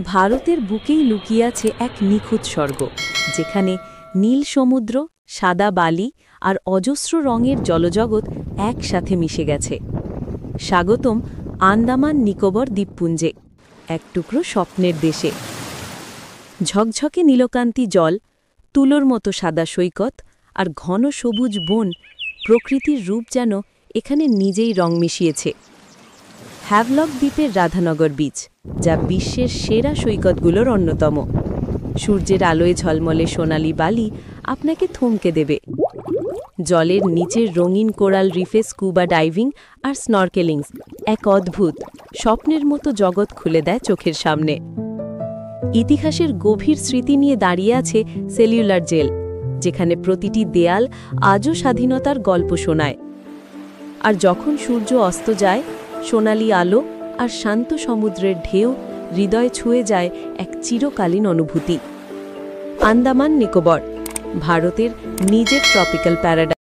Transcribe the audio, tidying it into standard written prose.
ভারতের বুকেই লুকিয়ে আছে এক নিখুঁত স্বর্গ, যেখানে নীল সমুদ্র, সাদা বালি আর অজস্র রঙের জলজগৎ একসাথে মিশে গেছে। স্বাগতম আন্দামান নিকোবর দ্বীপপুঞ্জে, এক টুকরো স্বপ্নের দেশে। ঝকঝকে নীলকান্তি জল, তুলোর মতো সাদা সৈকত আর ঘন সবুজ বন, প্রকৃতির রূপ যেন এখানে নিজেই রং মিশিয়েছে। হ্যাভলক দ্বীপের রাধানগর বিচ, যা বিশ্বের সেরা সৈকতগুলোর অন্যতম। সূর্যের আলোয় ঝলমলে সোনালি বালি আপনাকে থমকে দেবে। জলের নিচের রঙিন কোরাল রিফে স্কুবা ডাইভিং আর স্নরকেলিংস এক অদ্ভুত স্বপ্নের মতো জগৎ খুলে দেয় চোখের সামনে। ইতিহাসের গভীর স্মৃতি নিয়ে দাঁড়িয়ে আছে সেলুলার জেল, যেখানে প্রতিটি দেয়াল আজও স্বাধীনতার গল্প শোনায়। আর যখন সূর্য অস্ত যায়, সোনালি আলো আর শান্ত সমুদ্রের ঢেউ হৃদয় ছুঁয়ে যায় এক চিরকালীন অনুভূতি। আন্দামান নিকোবর, ভারতের নিজের ট্রপিক্যাল প্যারাডাইস।